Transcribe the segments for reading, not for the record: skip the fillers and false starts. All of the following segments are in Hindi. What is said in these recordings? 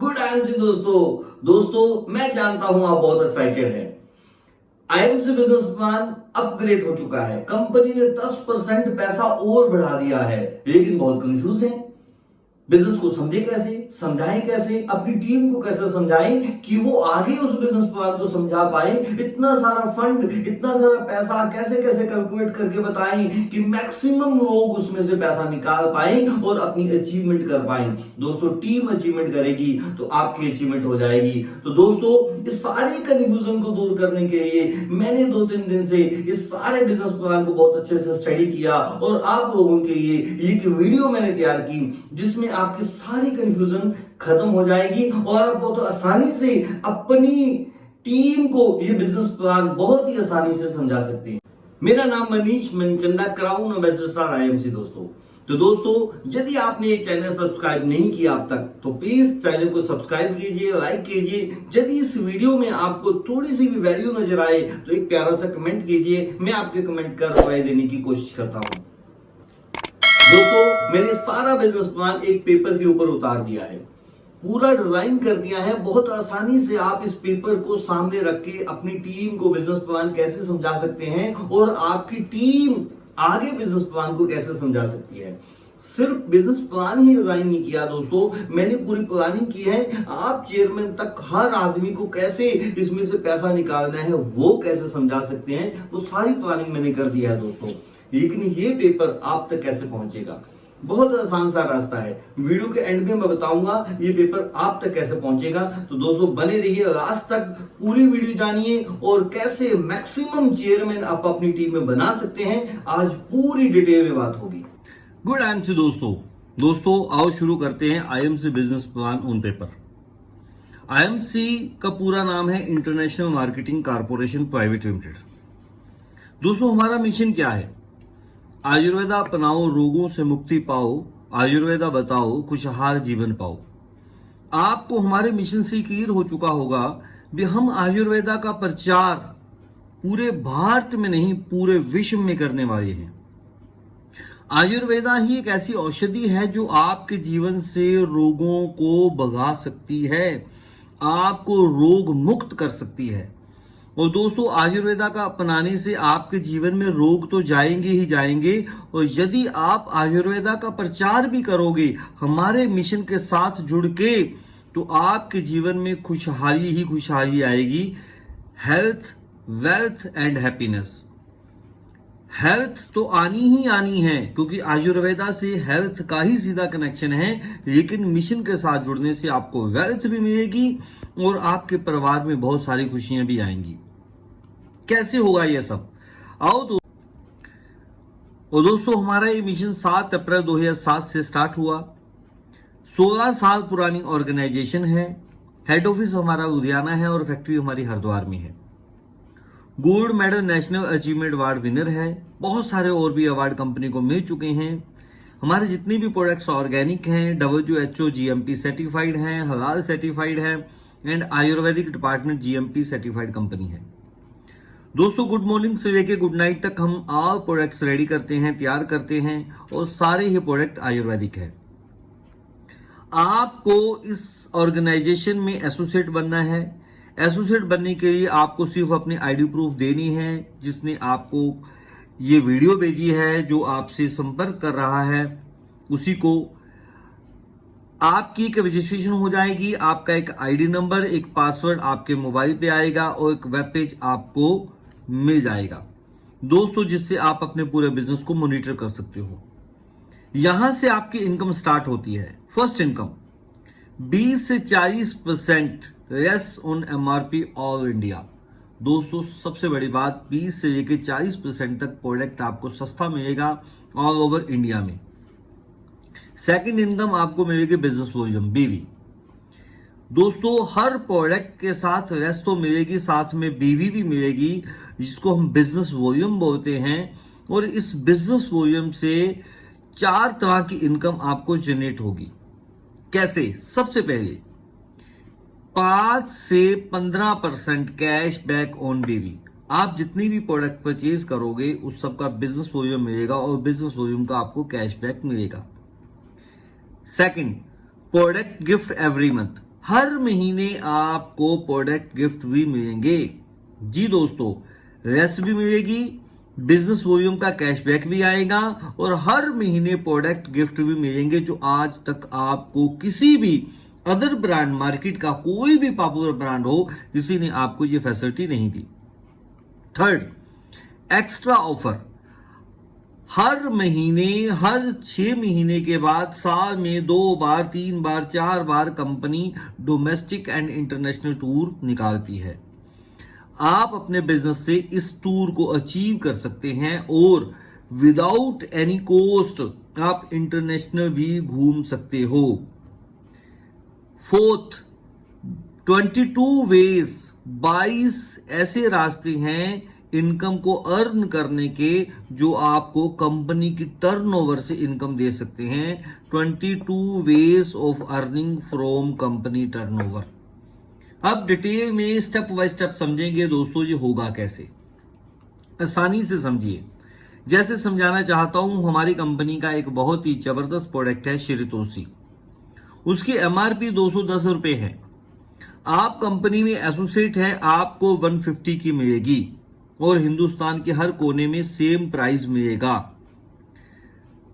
गुड जी दोस्तों मैं जानता हूं आप बहुत एक्साइटेड हैं। आईएमसी बिजनेस प्लान अपग्रेड हो चुका है। कंपनी ने 10% पैसा और बढ़ा दिया है, लेकिन बहुत कंफ्यूज है। बिजनेस को समझे कैसे, समझाएं कैसे, अपनी टीम को कैसे समझाएं कि वो आगे उस बिजनेस प्लान को समझा पाए। इतना सारा फंड, इतना सारा पैसा कैसे कैसे कैलकुलेट करके बताएं कि मैक्सिमम लोग उसमें से पैसा निकाल पाए और अपनी अचीवमेंट कर पाए। दोस्तों, टीम अचीवमेंट करेगी तो आपकी अचीवमेंट हो जाएगी। तो दोस्तों, इस सारी कंफ्यूजन को दूर करने के लिए मैंने 2-3 दिन से इस सारे बिजनेस प्लान को बहुत अच्छे से स्टडी किया और आप लोगों के लिए एक वीडियो मैंने तैयार की जिसमें आपकी सारी कंफ्यूजन खत्म हो जाएगी और आप बहुत आसानी से अपनी टीम को ये बिजनेस प्लान बहुत ही आसानी से समझा सकते हैं। मेरा नाम Manish Manchanda, crown ambassador IMC. दोस्तों, यदि आपने ये चैनल सब्सक्राइब नहीं किया अब तक तो प्लीज चैनल को सब्सक्राइब कीजिए, लाइक कीजिए। यदि इस वीडियो में आपको थोड़ी सी भी वैल्यू नजर आए तो एक प्यारा सा कमेंट कीजिए। मैं आपके कमेंट का रिप्लाई देने की कोशिश करता हूं। दोस्तों, मैंने सारा बिजनेस प्लान एक पेपर के ऊपर उतार दिया है, पूरा डिजाइन कर दिया है। बहुत आसानी से आप इस पेपर को सामने रख के अपनी टीम को बिजनेस प्लान कैसे समझा सकते हैं और आपकी टीम आगे बिजनेस प्लान को कैसे समझा सकती है। सिर्फ बिजनेस प्लान ही डिजाइन नहीं किया दोस्तों, मैंने पूरी प्लानिंग की है। आप चेयरमैन तक हर आदमी को कैसे इसमें से पैसा निकालना है वो कैसे समझा सकते हैं, वो सारी प्लानिंग मैंने कर दिया है दोस्तों। लेकिन ये पेपर आप तक कैसे पहुंचेगा, बहुत आसान सा रास्ता है। वीडियो के एंड में मैं बताऊंगा ये पेपर आप तक कैसे पहुंचेगा। तो दोस्तों, बने रहिए लास्ट तक, पूरी वीडियो जानिए और कैसे मैक्सिमम चेयरमैन आप अपनी टीम में बना सकते हैं। आज पूरी डिटेल में बात होगी। गुड आंसर दोस्तों, आओ शुरू करते हैं IMC business plan on paper. IMC का पूरा नाम है international marketing corporation private limited. दोस्तों, हमारा मिशन क्या है? आयुर्वेदा अपनाओ, रोगों से मुक्ति पाओ, आयुर्वेदा बताओ, खुशहाल जीवन पाओ। आपको हमारे मिशन से क्लियर हो चुका होगा कि हम आयुर्वेदा का प्रचार पूरे भारत में नहीं पूरे विश्व में करने वाले हैं। आयुर्वेदा ही एक ऐसी औषधि है जो आपके जीवन से रोगों को भगा सकती है, आपको रोग मुक्त कर सकती है। और दोस्तों, आयुर्वेदा का अपनाने से आपके जीवन में रोग तो जाएंगे ही जाएंगे, और यदि आप आयुर्वेदा का प्रचार भी करोगे हमारे मिशन के साथ जुड़ के, तो आपके जीवन में खुशहाली ही खुशहाली आएगी। Health, wealth and happiness. Health तो आनी ही आनी है क्योंकि आयुर्वेदा से हेल्थ का ही सीधा कनेक्शन है, लेकिन मिशन के साथ जुड़ने से आपको वेल्थ भी मिलेगी और आपके परिवार में बहुत सारी खुशियां भी आएंगी। कैसे होगा ये सब, आओ तो। और दोस्तों, हमारा ये मिशन 7 अप्रैल 2007 से स्टार्ट हुआ। 16 साल पुरानी ऑर्गेनाइजेशन है। हेड ऑफिस हमारा लुधियाना है और फैक्ट्री हमारी हरिद्वार में है। Gold medal national achievement award winner है। बहुत सारे और भी अवार्ड कंपनी को मिल चुके हैं। हमारे जितने भी प्रोडक्ट्स ऑर्गेनिक हैं, WHO GMP सर्टिफाइड हैं, हलाल सर्टिफाइड है and Ayurvedic department GMP certified company है। दोस्तों, गुड मॉर्निंग से लेके गुड नाइट तक हम ऑल प्रोडक्ट्स रेडी करते हैं, तैयार करते हैं और सारे ही प्रोडक्ट आयुर्वेदिक है। आपको इस ऑर्गेनाइजेशन में एसोसिएट बनना है। एसोसिएट बनने के लिए आपको सिर्फ अपनी आईडी प्रूफ देनी है। जिसने आपको ये वीडियो भेजी है, जो आपसे संपर्क कर रहा है, उसी को आपकी एक रजिस्ट्रेशन हो जाएगी। आपका एक आईडी नंबर, एक पासवर्ड आपके मोबाइल पे आएगा और एक वेब पेज आपको मिल जाएगा दोस्तों, जिससे आप अपने पूरे बिजनेस को मॉनिटर कर सकते हो। यहां से आपकी इनकम स्टार्ट होती है। फर्स्ट इनकम 20 से 40% less on MRP all India. दोस्तों, सबसे बड़ी बात, 20 से लेकर 40% तक प्रोडक्ट आपको सस्ता मिलेगा ऑल ओवर इंडिया में। सेकंड इनकम आपको मिलेगी बिजनेस वॉल्यूम, BV। दोस्तों, हर प्रोडक्ट के साथ लेस तो मिलेगी, साथ में BV भी मिलेगी, जिसको हम बिजनेस वॉल्यूम बोलते हैं। और इस बिजनेस वॉल्यूम से 4 तरह की इनकम आपको जनरेट होगी। कैसे? सबसे पहले 5 से 15% कैश बैक ऑन BV। आप जितनी भी प्रोडक्ट परचेज करोगे उस सब का बिजनेस वॉल्यूम मिलेगा और बिजनेस वॉल्यूम का आपको कैशबैक मिलेगा। Second, product gift every month. हर महीने आपको प्रोडक्ट गिफ्ट भी मिलेंगे। जी दोस्तों, रेसिपी मिलेगी, बिजनेस वॉल्यूम का कैशबैक भी आएगा और हर महीने प्रोडक्ट गिफ्ट भी मिलेंगे जो आज तक आपको किसी भी अदर ब्रांड, मार्केट का कोई भी पॉपुलर ब्रांड हो, किसी ने आपको ये फैसिलिटी नहीं दी। Third, extra offer. हर महीने, हर 6 महीने के बाद साल में 2 बार, 3 बार, 4 बार company domestic and international tour निकालती है। आप अपने बिजनेस से इस टूर को अचीव कर सकते हैं और विदाउट एनी कॉस्ट आप इंटरनेशनल भी घूम सकते हो। फोर्थ, 22 वेज, 22 ऐसे रास्ते हैं इनकम को अर्न करने के जो आपको कंपनी की टर्नओवर से इनकम दे सकते हैं। 22 ways of earning from company turnover. अब डिटेल में स्टेप बाय स्टेप समझेंगे दोस्तों, ये होगा कैसे, आसानी से समझिए। जैसे समझाना चाहता हूं, हमारी कंपनी का एक बहुत ही जबरदस्त प्रोडक्ट है श्रीतोषी। उसकी एमआरपी 210 रुपए है। आप कंपनी में एसोसिएट है, आपको 150 की मिलेगी और हिंदुस्तान के हर कोने में सेम प्राइस मिलेगा।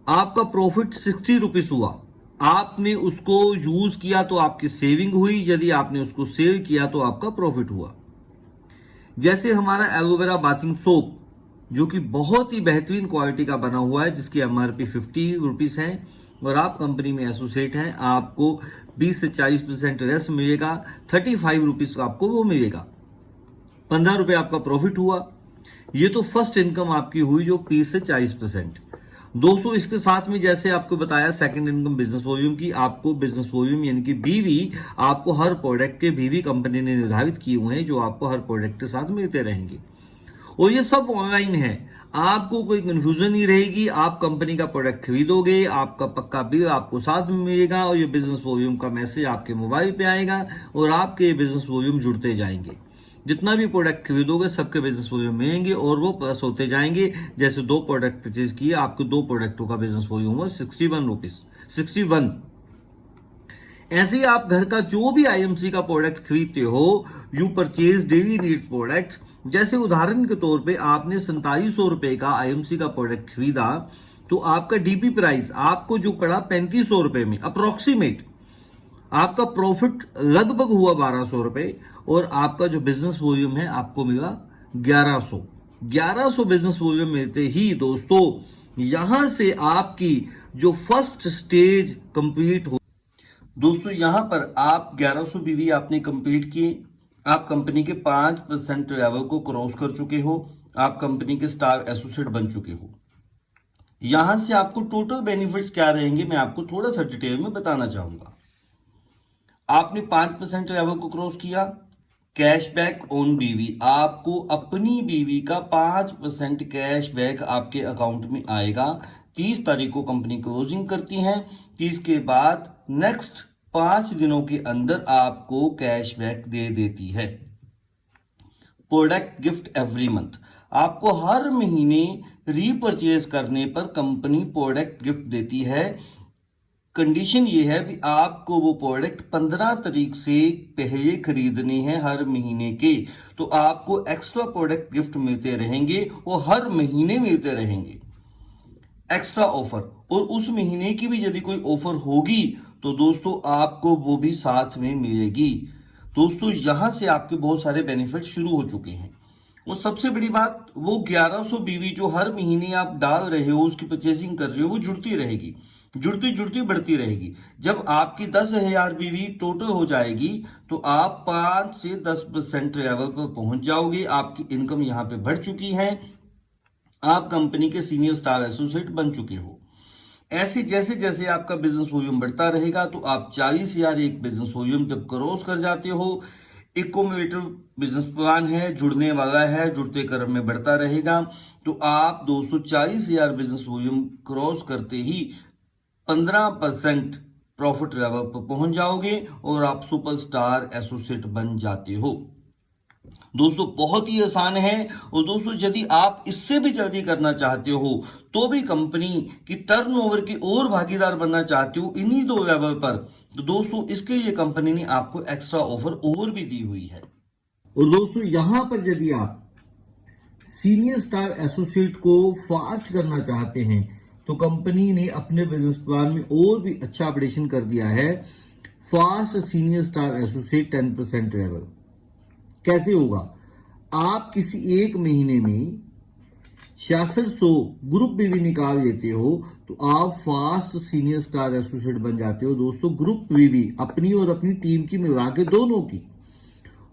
आपका प्रॉफिट 60 रुपीज हुआ। आपने उसको यूज किया तो आपकी सेविंग हुई, यदि आपने उसको सेल किया तो आपका प्रॉफिट हुआ। जैसे हमारा एलोवेरा बाथिंग सोप जो कि बहुत ही बेहतरीन क्वालिटी का बना हुआ है, जिसकी एमआरपी 50 रुपीज है और आप कंपनी में एसोसिएट हैं, आपको 20 से 40% रेस्ट मिलेगा। 35 रुपीज आपको वो मिलेगा, 15 रुपए आपका प्रॉफिट हुआ। ये तो फर्स्ट इनकम आपकी हुई जो 20 से 40%। दोस्तों, इसके साथ में जैसे आपको बताया सेकंड इनकम बिजनेस वॉल्यूम की, आपको बिजनेस वॉल्यूम यानी कि बीवी आपको हर प्रोडक्ट के बीवी कंपनी ने निर्धारित किए हुए हैं जो आपको हर प्रोडक्ट के साथ मिलते रहेंगे और ये सब ऑनलाइन है। आपको कोई कंफ्यूजन नहीं रहेगी। आप कंपनी का प्रोडक्ट खरीदोगे, आपका पक्का बिल आपको साथ में मिलेगा और ये बिजनेस वॉल्यूम का मैसेज आपके मोबाइल पे आएगा और आपके बिजनेस वॉल्यूम जुड़ते जाएंगे। जितना भी प्रोडक्ट खरीदोगे सबके बिजनेस वॉल्यूम मिलेंगे और वो प्लस होते जाएंगे। जैसे 2 प्रोडक्ट परचेज किए, आपको 2 प्रोडक्टों का बिजनेस वॉल्यूम हुआ 61 रुपीज, 61। ऐसे ही आप घर का जो भी आईएमसी का प्रोडक्ट खरीदते हो, you purchase daily needs product. जैसे उदाहरण के तौर पे आपने 4700 रुपए का आईएमसी का प्रोडक्ट खरीदा तो आपका डीपी प्राइस आपको जो पड़ा 3500 रुपए में अप्रोक्सीमेट, आपका प्रॉफिट लगभग हुआ 1200 रुपए और आपका जो बिजनेस वॉल्यूम है आपको मिला 1100 बिजनेस वॉल्यूम मिलते ही दोस्तों यहां से आपकी जो फर्स्ट स्टेज कंप्लीट हो। दोस्तों, यहां पर आप 1100 बीवी आपने कंप्लीट किए, आप कंपनी के 5% लेवल को क्रॉस कर चुके हो, आप कंपनी के स्टार एसोसिएट बन चुके हो। यहां से आपको टोटल बेनिफिट्स क्या रहेंगे मैं आपको थोड़ा सा डिटेल में बताना चाहूंगा। आपने 5% लेवल को क्रॉस किया, कैशबैक ऑन बीवी, आपको अपनी बीवी का 5% कैशबैक आपके अकाउंट में आएगा। 30 तारीख को कंपनी क्लोजिंग करती है, 30 के बाद नेक्स्ट 5 दिनों के अंदर आपको कैशबैक दे देती है। प्रोडक्ट गिफ्ट एवरी मंथ, आपको हर महीने रीपरचेज करने पर कंपनी प्रोडक्ट गिफ्ट देती है। कंडीशन ये है कि आपको वो प्रोडक्ट 15 तारीख से पहले खरीदने हैं हर महीने के, तो आपको एक्स्ट्रा प्रोडक्ट गिफ्ट मिलते रहेंगे, वो हर महीने मिलते रहेंगे एक्स्ट्रा ऑफर। और उस महीने की भी यदि कोई ऑफर होगी तो दोस्तों आपको वो भी साथ में मिलेगी। दोस्तों, यहां से आपके बहुत सारे बेनिफिट शुरू हो चुके हैं और सबसे बड़ी बात, वो 1100 बीवी जो हर महीने आप डाल रहे हो, उसकी परचेजिंग कर रहे हो, वो जुड़ती रहेगी, जुड़ती जुड़ती बढ़ती रहेगी। जब आपकी 10,000 बीवी टोटल हो जाएगी तो आप 5 से 10% लेवल पर पहुंच जाओगे। आपकी इनकम यहां पे बढ़ चुकी है, आप कंपनी के सीनियर स्टाफ एसोसिएट बन चुके हो। ऐसे जैसे जैसे आपका बिजनेस वॉल्यूम बढ़ता रहेगा तो आप 40,000 एक बिजनेस वॉल्यूम जब क्रॉस कर जाते हो, इकोमोडेटिव बिजनेस प्लान है, जुड़ने वाला है, जुड़ते क्रम में बढ़ता रहेगा, तो आप 240,000 बिजनेस वॉल्यूम क्रॉस करते ही 15% प्रॉफिट लेवल पर पहुंच जाओगे और आप सुपरस्टार एसोसिएट बन जाते हो। दोस्तों बहुत ही आसान है। और दोस्तों यदि आप इससे भी जल्दी करना चाहते हो तो भी कंपनी की टर्नओवर की और भागीदार बनना चाहते हो इन्हीं 2 लेवल पर, तो दोस्तों इसके लिए कंपनी ने आपको एक्स्ट्रा ऑफर और भी दी हुई है। और दोस्तों यहां पर यदि आप सीनियर स्टार एसोसिएट को फास्ट करना चाहते हैं तो कंपनी ने अपने बिजनेस प्लान में और भी अच्छा अपडेशन कर दिया है। Fast senior star associate 10% level कैसे होगा? आप किसी एक महीने में 6600 ग्रुप बीवी निकाल लेते हो तो आप फास्ट सीनियर स्टार एसोसिएट बन जाते हो दोस्तों, ग्रुप बीवी अपनी और अपनी टीम की मिला के दोनों की।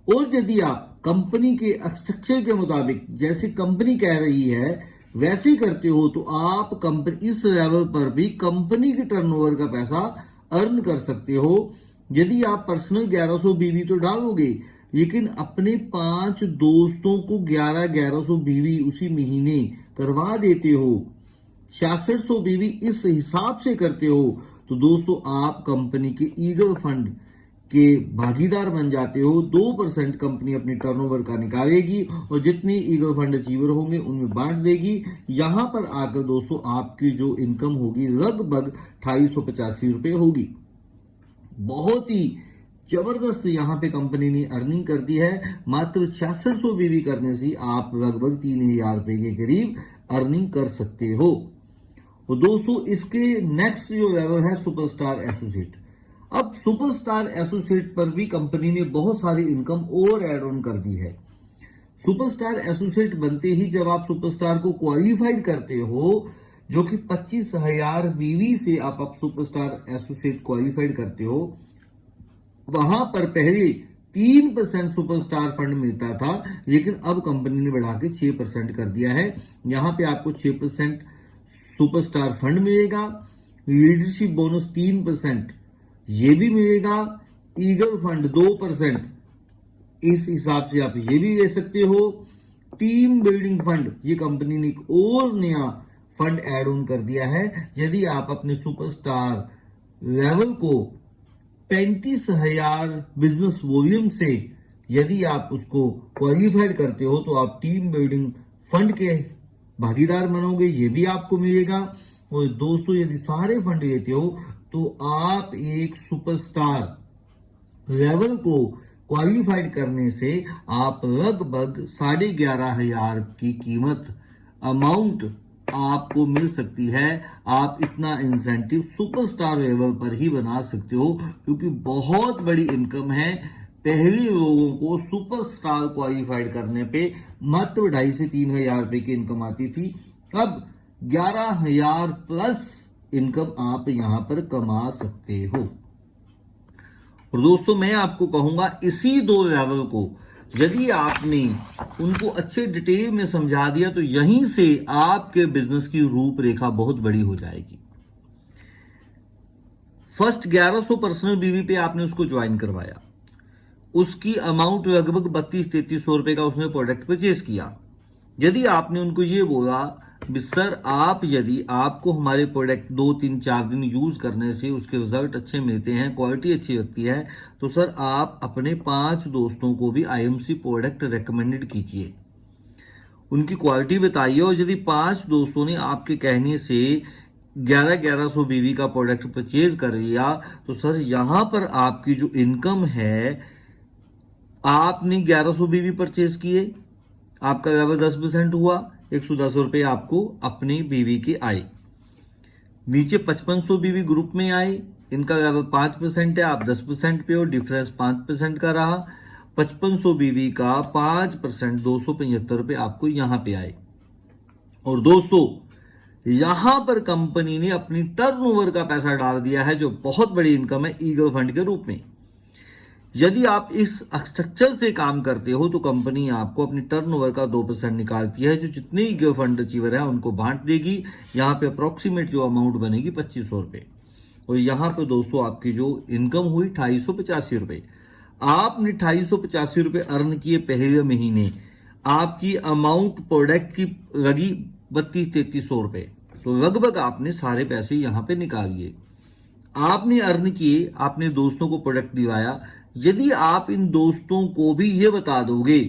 और यदि आप कंपनी के स्ट्रक्चर के मुताबिक जैसे कंपनी कह रही है वैसे ही करते हो तो आप कंपनी इस लेवल पर भी कंपनी के टर्नओवर का पैसा अर्न कर सकते हो। यदि आप पर्सनल 1100 बीवी तो डालोगे लेकिन अपने 5 दोस्तों को 1100 बीवी उसी महीने करवा देते हो, 6600 बीवी इस हिसाब से करते हो तो दोस्तों आप कंपनी के ईगल फंड के भागीदार बन जाते हो। 2% कंपनी अपनी टर्नओवर का निकालेगी और जितने ईगल फंड अचीवर होंगे उनमें बांट देगी। यहां पर आकर दोस्तों आपकी जो इनकम होगी लगभग 2885 रुपए होगी। बहुत ही जबरदस्त यहां पे कंपनी ने अर्निंग कर दी है। मात्र 6600 बीवी करने से आप लगभग 3000 रुपए के करीब अर्निंग कर सकते हो। और दोस्तों इसके नेक्स्ट जो लेवल है सुपरस्टार एसोसिएट। अब सुपरस्टार एसोसिएट पर भी कंपनी ने बहुत सारी इनकम और एड ऑन कर दी है। सुपरस्टार एसोसिएट बनते ही जब आप सुपरस्टार को क्वालिफाइड करते हो जो कि 25,000 बीवी से आप सुपरस्टार एसोसिएट क्वालिफाइड करते हो, वहां पर पहले 3% सुपरस्टार फंड मिलता था लेकिन अब कंपनी ने बढ़ा के 6% कर दिया है। यहां पे आपको 6% सुपरस्टार फंड मिलेगा, लीडरशिप बोनस 3% ये भी मिलेगा, ईगल फंड 2%, इस हिसाब से आप ये भी ले सकते हो। टीम बिल्डिंग फंड ये कंपनी ने एक और नया फंड ऐड ऑन कर दिया है। यदि आप अपने सुपरस्टार लेवल को 35,000 बिजनेस वॉल्यूम से यदि आप उसको क्वालिफाइड करते हो तो आप टीम बिल्डिंग फंड के भागीदार बनोगे, ये भी आपको मिलेगा। और दोस्तों यदि सारे फंड लेते हो तो आप एक सुपरस्टार लेवल को क्वालिफाइड करने से आप लगभग 11,500 की कीमत अमाउंट आपको मिल सकती है। आप इतना इंसेंटिव सुपरस्टार लेवल पर ही बना सकते हो क्योंकि बहुत बड़ी इनकम है। पहले लोगों को सुपरस्टार क्वालिफाइड करने पे मात्र 2,500 से 3,000 रुपए की इनकम आती थी, अब 11,000 प्लस इनकम आप यहां पर कमा सकते हो। और दोस्तों मैं आपको कहूंगा इसी 2 लेवल को यदि आपने उनको अच्छे डिटेल में समझा दिया तो यहीं से आपके बिजनेस की रूपरेखा बहुत बड़ी हो जाएगी। फर्स्ट 1100 पर्सनल बीवी पे आपने उसको ज्वाइन करवाया, उसकी अमाउंट लगभग 32-3300 रुपए का उसने प्रोडक्ट परचेज किया। यदि आपने उनको ये बोला सर आप यदि आपको हमारे प्रोडक्ट 2-3-4 दिन यूज करने से उसके रिजल्ट अच्छे मिलते हैं, क्वालिटी अच्छी लगती है, तो सर आप अपने 5 दोस्तों को भी आईएमसी प्रोडक्ट रेकमेंडेड कीजिए, उनकी क्वालिटी बताइए। और यदि 5 दोस्तों ने आपके कहने से 1100 बीवी का प्रोडक्ट परचेज कर लिया तो सर यहां पर आपकी जो इनकम है, आपने 1100 बीवी परचेज किए, आपका लेवल 10% हुआ, 110 रुपए आपको अपनी बीवी के आए। नीचे 5500 बीवी ग्रुप में आए, इनका लेवल 5% है, आप 10% पे हो, डिफरेंस 5% का रहा। 5500 बीवी का 5% 275 रुपए आपको यहां पे आए। और दोस्तों यहां पर कंपनी ने अपनी टर्नओवर का पैसा डाल दिया है जो बहुत बड़ी इनकम है ईगल फंड के रूप में। यदि आप इस स्ट्रक्चर से काम करते हो तो कंपनी आपको अपनी टर्नओवर का 2% निकालती है, जो जितने ईगल फंड अचीवर है उनको बांट देगी। यहां पे अप्रोक्सीमेट जो अमाउंट बनेगी 2500 रुपए। और यहां पे दोस्तों आपकी जो इनकम हुई 2885 रुपए। आपने 2885 रुपए अर्न किए पहले महीने, आपकी अमाउंट प्रोडक्ट की लगी 32-3300 रुपए, तो लगभग आपने सारे पैसे यहां पे निकाल लिए। आपने अर्न किए, आपने दोस्तों को प्रोडक्ट दिलाया। यदि आप इन दोस्तों को भी ये बता दोगे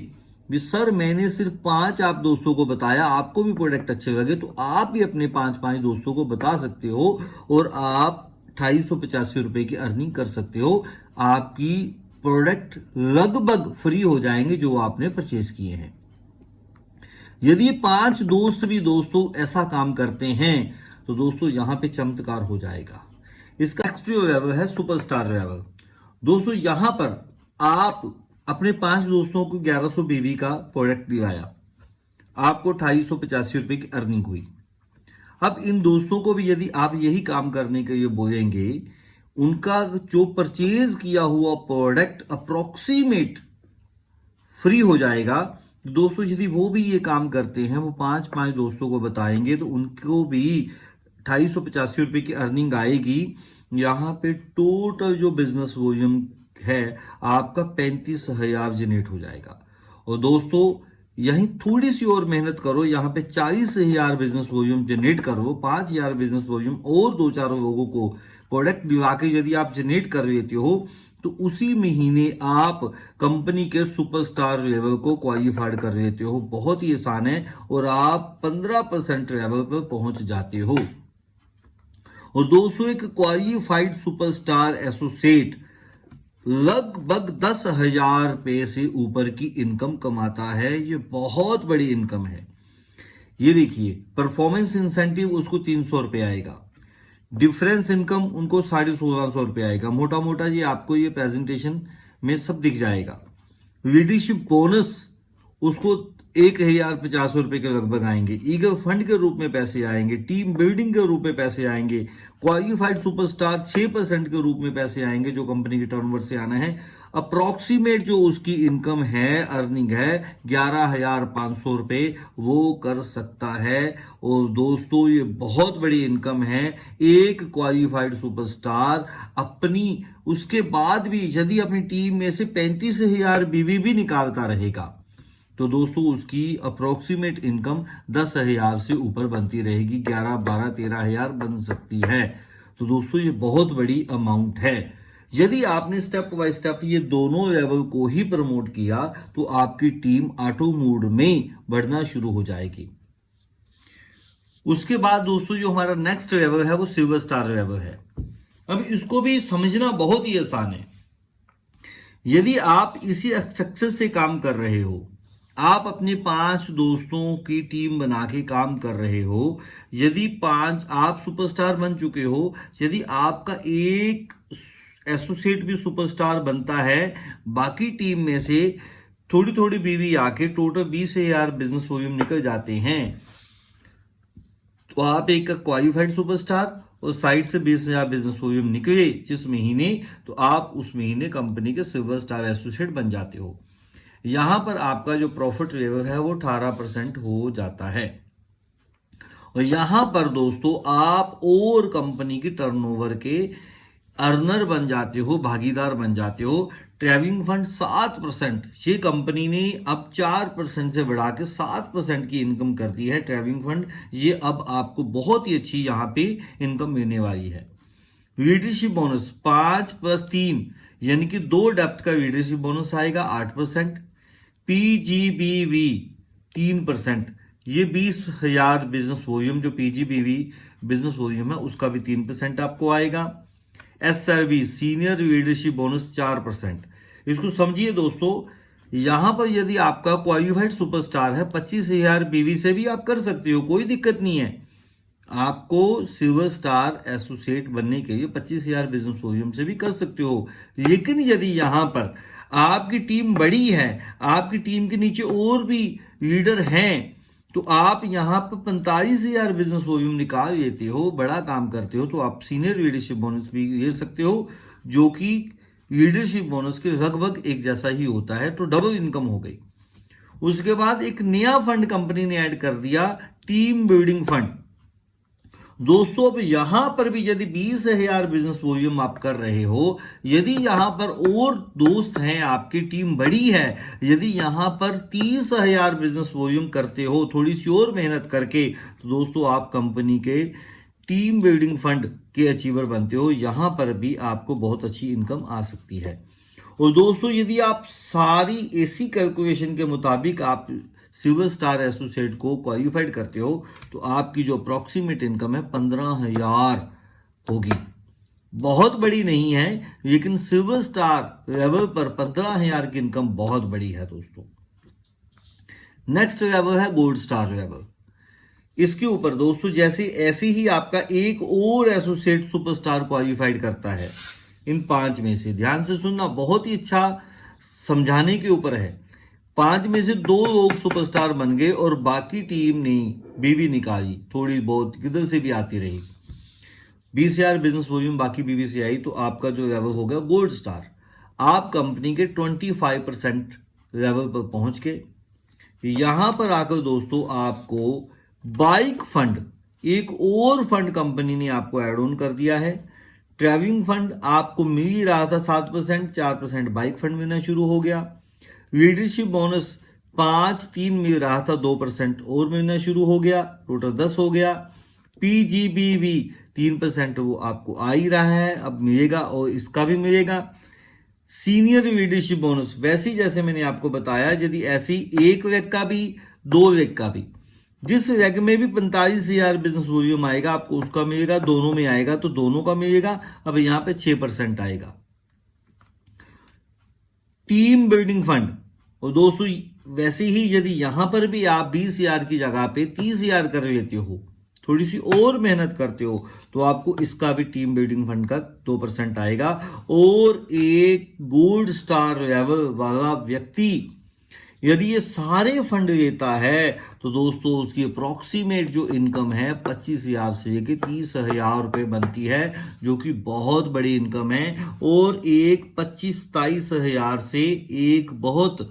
भी सर मैंने सिर्फ 5 आप दोस्तों को बताया, आपको भी प्रोडक्ट अच्छे लगे तो आप भी अपने 5 दोस्तों को बता सकते हो और आप 2,885 रुपए की अर्निंग कर सकते हो। आपकी प्रोडक्ट लगभग फ्री हो जाएंगे जो आपने परचेज किए हैं। यदि 5 दोस्त भी दोस्तों ऐसा काम करते हैं तो दोस्तों यहां पे चमत्कार हो जाएगा। इसका जो लेवल है सुपरस्टार लेवल। दोस्तों यहां पर आप अपने 5 दोस्तों को 1100 बीबी का प्रोडक्ट दिलाया, आपको 2,885 रुपए की अर्निंग हुई। अब इन दोस्तों को भी यदि आप यही काम करने के लिए बोलेंगे, उनका जो परचेज किया हुआ प्रोडक्ट अप्रोक्सीमेट फ्री हो जाएगा। दोस्तों यदि वो भी ये काम करते हैं, वो 5 दोस्तों को बताएंगे तो उनको भी 2,885 रुपए की अर्निंग आएगी। यहां पे टोटल जो बिजनेस वॉल्यूम है आपका 35,000 जनरेट हो जाएगा। और दोस्तों यहीं थोड़ी सी और मेहनत करो, यहां पे 40,000 बिजनेस वॉल्यूम जनरेट करो, 5,000 बिजनेस वॉल्यूम और 2-4 लोगों को प्रोडक्ट दिला के यदि आप जनरेट कर लेते हो तो उसी महीने आप कंपनी के सुपरस्टार लेवल को क्वालिफाइड कर लेते हो। बहुत ही आसान है और आप 15% लेवल पर पहुंच जाते हो। और दोस्तों एक क्वालिफाइड सुपरस्टार एसोसिएट लगभग 10,000 रुपए से ऊपर की इनकम कमाता है। ये बहुत बड़ी इनकम है। ये देखिए परफॉर्मेंस इंसेंटिव उसको 300 रुपए आएगा, डिफरेंस इनकम उनको 1,650 रुपए आएगा। मोटा मोटा ये आपको ये प्रेजेंटेशन में सब दिख जाएगा। लीडरशिप बोनस उसको 1,050 रुपए के लगभग आएंगे। ईगल फंड के रूप में पैसे आएंगे, टीम बिल्डिंग के रूप में पैसे आएंगे, क्वालिफाइड सुपरस्टार 6% के रूप में पैसे आएंगे जो कंपनी के टर्नओवर से आना है। अप्रोक्सीमेट जो उसकी इनकम है, अर्निंग है 11,500 रुपए वो कर सकता है। और दोस्तों ये बहुत बड़ी इनकम है। एक क्वालिफाइड सुपरस्टार अपनी उसके बाद भी यदि अपनी टीम में से 35,000 बीवी भी निकालता रहेगा तो दोस्तों उसकी अप्रोक्सीमेट इनकम 10,000 से ऊपर बनती रहेगी, 11, 12, 13,000 बन सकती है। तो दोस्तों ये बहुत बड़ी अमाउंट है। यदि आपने स्टेप बाय स्टेप ये दोनों लेवल को ही प्रमोट किया तो आपकी टीम ऑटो मोड में बढ़ना शुरू हो जाएगी। उसके बाद दोस्तों जो हमारा नेक्स्ट लेवल है वो सिल्वर स्टार लेवल है। अब इसको भी समझना बहुत ही आसान है। यदि आप इसी स्ट्रक्चर से काम कर रहे हो, आप अपने 5 दोस्तों की टीम बना के काम कर रहे हो, यदि 5 आप सुपरस्टार बन चुके हो, यदि आपका एक एसोसिएट भी सुपरस्टार बनता है, बाकी टीम में से थोड़ी थोड़ी बीवी आके टोटल 20,000 बिजनेस वॉल्यूम निकल जाते हैं, तो आप एक क्वालिफाइड सुपरस्टार और साइड से 20,000 बिजनेस वॉल्यूम निकले जिस महीने, तो आप उस महीने कंपनी के सिल्वर स्टार एसोसिएट बन जाते हो। यहां पर आपका जो प्रॉफिट लेवल है वो 18% हो जाता है। और यहां पर दोस्तों आप और कंपनी की टर्नओवर के अर्नर बन जाते हो, भागीदार बन जाते हो। ट्रैवलिंग फंड 7%, ये कंपनी ने अब 4% से बढ़ा के 7% की इनकम कर दी है। ट्रैवलिंग फंड ये अब आपको बहुत ही अच्छी यहां पे इनकम मिलने वाली है। लीडरशिप बोनस 5 + 3 यानी कि 2 डेप्थ का लीडरशिप बोनस आएगा 8%। पीजीबीवी 3%, ये 20,000 बिजनेस वॉल्यूम जो पीजीबीवी बिजनेस वॉल्यूम है उसका भी 3% आपको आएगा। SLV senior leadership bonus 4%। इसको समझिए दोस्तों, यहां पर यदि आपका क्वालिफाइड सुपरस्टार है 25,000 बीवी से भी आप कर सकते हो, कोई दिक्कत नहीं है। आपको सिल्वर स्टार एसोसिएट बनने के लिए 25,000 बिजनेस वॉल्यूम से भी कर सकते हो। लेकिन यदि यहां पर आपकी टीम बड़ी है, आपकी टीम के नीचे और भी लीडर हैं, तो आप यहां पर 45,000 बिजनेस वॉल्यूम निकाल लेते हो, बड़ा काम करते हो, तो आप सीनियर लीडरशिप बोनस भी ले सकते हो जो कि लीडरशिप बोनस के लगभग एक जैसा ही होता है, तो डबल इनकम हो गई। उसके बाद एक नया फंड कंपनी ने ऐड कर दिया, टीम बिल्डिंग फंड। दोस्तों अब यहां पर भी यदि 20,000 बिजनेस वॉल्यूम आप कर रहे हो, यदि यहां पर और दोस्त हैं, आपकी टीम बड़ी है, यदि यहां पर 30,000 बिजनेस वॉल्यूम करते हो थोड़ी सी और मेहनत करके, तो दोस्तों आप कंपनी के टीम बिल्डिंग फंड के अचीवर बनते हो। यहां पर भी आपको बहुत अच्छी इनकम आ सकती है। और दोस्तों यदि आप सारी एसी कैलकुलेशन के मुताबिक आप सिल्वर स्टार एसोसिएट को क्वालिफाइड करते हो तो आपकी जो अप्रोक्सीमेट इनकम है 15,000 होगी। बहुत बड़ी नहीं है, लेकिन सिल्वर स्टार लेवल पर 15,000 की इनकम बहुत बड़ी है दोस्तों। नेक्स्ट लेवल है गोल्ड स्टार लेवल। इसके ऊपर दोस्तों जैसे ऐसे ही आपका एक और एसोसिएट सुपरस्टार क्वालिफाइड करता है इन 5 में से। ध्यान से सुनना, बहुत ही अच्छा समझाने के ऊपर है। 5 में से 2 लोग सुपरस्टार बन गए और बाकी टीम ने बीवी निकाली, थोड़ी बहुत किधर से भी आती रही। 20,000 बिजनेस वॉल्यूम बाकी बीवी से आई तो आपका जो लेवल हो गया गोल्ड स्टार। आप कंपनी के 25% लेवल पर पहुंच के यहां पर आकर दोस्तों आपको बाइक फंड, एक और फंड कंपनी ने आपको ऐड ऑन कर दिया है। ट्रैवलिंग फंड आपको मिल ही रहा था 7%, 4% बाइक फंड मिलना शुरू हो गया। लीडरशिप बोनस 5-3 मिल रहा था, 2% और मिलना शुरू हो गया, टोटल 10 हो गया। पीजीबीवी 3% वो आपको आ ही रहा है, अब मिलेगा और इसका भी मिलेगा। सीनियर लीडरशिप बोनस वैसे ही जैसे मैंने आपको बताया, यदि ऐसी 1 लेग का भी 2 लेग का भी, जिस लेग में भी 45,000 बिजनेस वॉल्यूम आएगा आपको उसका मिलेगा, दोनों में आएगा तो दोनों का मिलेगा। अब यहां पे 6% आएगा। टीम बिल्डिंग फंड, और दोस्तों वैसे ही यदि यहां पर भी आप 20,000 की जगह पे 30,000 कर लेते हो, थोड़ी सी और मेहनत करते हो तो आपको इसका भी टीम बिल्डिंग फंड का 2% आएगा। और एक गोल्ड स्टार लेवल वाला व्यक्ति यदि ये सारे फंड लेता है तो दोस्तों उसकी अप्रोक्सीमेट जो इनकम है 25,000 से लेकर 30,000 रुपए बनती है, जो कि बहुत बड़ी इनकम है। और एक 25-27,000 से एक बहुत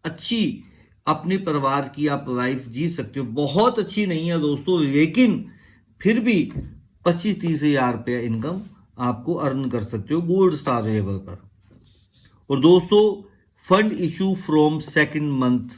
अच्छी अपने परिवार की आप लाइफ जी सकते हो। बहुत अच्छी नहीं है दोस्तों, लेकिन फिर भी 25-30,000 रुपया इनकम आपको अर्न कर सकते हो गोल्ड स्टार लेवल पर। और दोस्तों fund issue from second month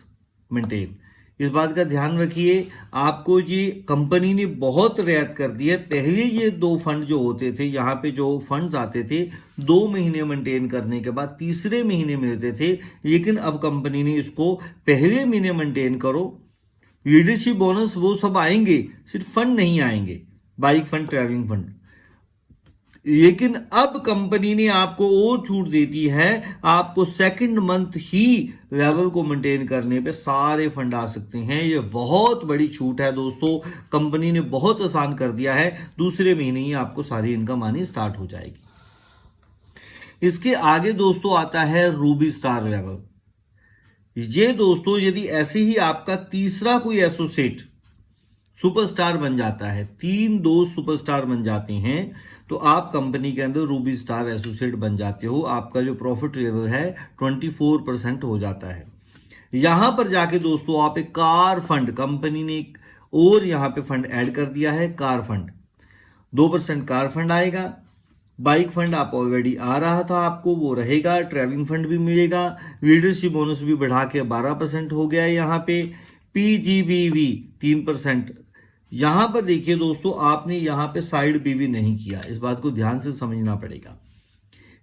maintain, इस बात का ध्यान रखिए, आपको ये कंपनी ने बहुत रियायत कर दी है। पहले ये 2 फंड जो होते थे, यहाँ पे जो फंड्स आते थे 2 महीने मेंटेन करने के बाद तीसरे महीने मिलते थे, लेकिन अब कंपनी ने इसको पहले महीने मेंटेन करो। लीडरशिप बोनस वो सब आएंगे, सिर्फ फंड नहीं आएंगे, बाइक फंड, ट्रैवलिंग फंड। लेकिन अब कंपनी ने आपको और छूट दे दी है, आपको सेकंड मंथ ही लेवल को मेंटेन करने पे सारे फंड आ सकते हैं। ये बहुत बड़ी छूट है दोस्तों, कंपनी ने बहुत आसान कर दिया है। दूसरे महीने ही आपको सारी इनकम आनी स्टार्ट हो जाएगी। इसके आगे दोस्तों आता है रूबी स्टार लेवल। ये दोस्तों यदि ऐसे ही आपका तीसरा कोई एसोसिएट सुपरस्टार बन जाता है, 3 दोस्त सुपरस्टार बन जाते हैं, तो आप कंपनी के अंदर रूबी स्टार एसोसिएट बन जाते हो। आपका जो प्रॉफिट लेवल है 24% हो जाता है। यहां पर जाके दोस्तों आप एक कार फंड, कंपनी ने और यहां पे फंड ऐड कर दिया है, कार फंड 2% कार फंड आएगा। बाइक फंड आप ऑलरेडी आ रहा था आपको, वो रहेगा। ट्रैवलिंग फंड भी मिलेगा। लीडरशिप बोनस भी बढ़ा के 12% हो गया है यहाँ पे। पीजीबीवी 3%। यहां पर देखिए दोस्तों, आपने यहां पे साइड बीवी नहीं किया, इस बात को ध्यान से समझना पड़ेगा।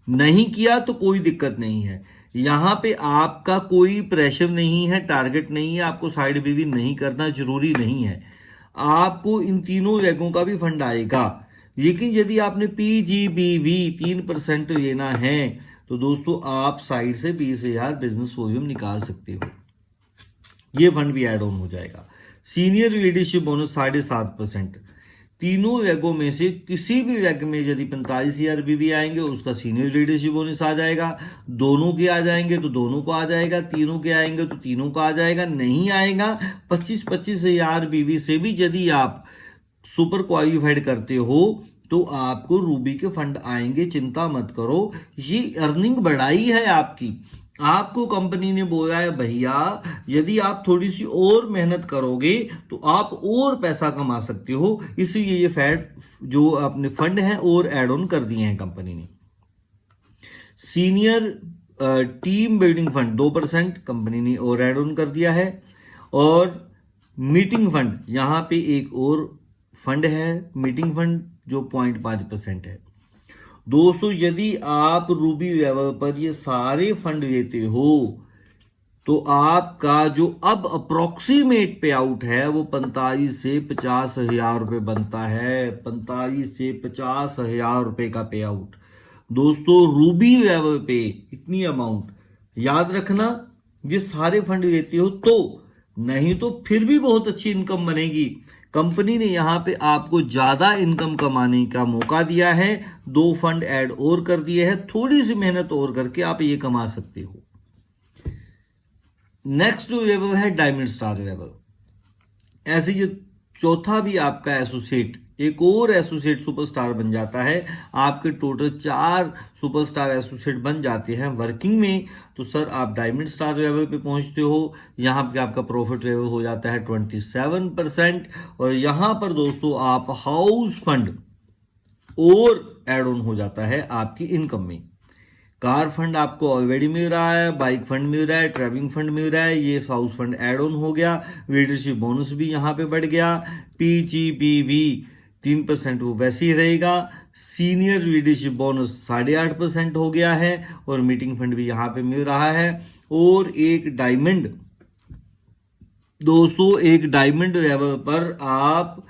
नहीं किया तो कोई दिक्कत नहीं है, यहां पे आपका कोई प्रेशर नहीं है, टारगेट नहीं है, आपको साइड बीवी नहीं करना जरूरी नहीं है। आपको इन तीनों लेगों का भी फंड आएगा। लेकिन यदि आपने पीजीबीवी 3% लेना है तो दोस्तों आप साइड से 20,000 बिजनेस वॉल्यूम निकाल सकते हो, ये फंड भी ऐड ऑन हो जाएगा। Senior leadership bonus 7.5%। तीनों लेगों में से किसी भी लेग में यदि 45,000 बीवी आएंगे उसका सीनियर लीडरशिप बोनस आ जाएगा। दोनों के आ जाएंगे तो दोनों को आ जाएगा, तीनों के आएंगे तो तीनों को आ जाएगा। नहीं आएगा 25,000 बीवी से भी यदि आप सुपर क्वालिफाइड करते हो तो आपको रूबी के फंड आएंगे, चिंता मत करो। ये अर्निंग बढ़ाई है आपकी। आपको कंपनी ने बोला है भैया यदि आप थोड़ी सी और मेहनत करोगे तो आप और पैसा कमा सकते हो, इसलिए ये फैट जो अपने फंड हैं और ऐड ऑन कर दिए हैं कंपनी ने। Senior team building fund 2% company ने और ऐड ऑन कर दिया है। और मीटिंग फंड, यहां पे एक और फंड है मीटिंग फंड जो 0.5% है। दोस्तों यदि आप रूबी लेवल पर ये सारे फंड लेते हो तो आपका जो अब अप्रोक्सीमेट पे आउट है वो 45 से 50 हजार रुपए बनता है। 45 से 50 हजार रुपए का पे आउट दोस्तों रूबी लेवल पे इतनी अमाउंट याद रखना। ये सारे फंड लेते हो तो, नहीं तो फिर भी बहुत अच्छी इनकम बनेगी। कंपनी ने यहां पे आपको ज्यादा इनकम कमाने का मौका दिया है। 2 फंड ऐड और कर दिए हैं, थोड़ी सी मेहनत और करके आप ये कमा सकते हो। नेक्स्ट लेवल है डायमंड स्टार लेवल। ऐसे ये चौथा भी आपका एसोसिएट, एक और एसोसिएट सुपरस्टार बन जाता है। आपके टोटल 4 सुपरस्टार एसोसिएट बन जाते हैं वर्किंग में। तो सर आप डायमंड स्टार लेवल पे पहुंचते हो। यहां पे आपका प्रॉफिट लेवल हो जाता है 27%। और यहां पर दोस्तों आप हाउस फंड और एड ऑन हो जाता है आपकी इनकम में। कार फंड आपको ऑलरेडी मिल रहा है, बाइक फंड मिल रहा है, ट्रैवलिंग फंड मिल रहा है, ये हाउस फंड एड ऑन हो गया। लीडरशिप बोनस भी यहां पे बढ़ गया। पीजीपीवी 3% वो वैसे ही रहेगा। सीनियर लीडरशिप बोनस 8.5% हो गया है। और मीटिंग फंड भी यहां पे मिल रहा है। और एक डायमंड दोस्तों, एक डायमंड लेवल पर आप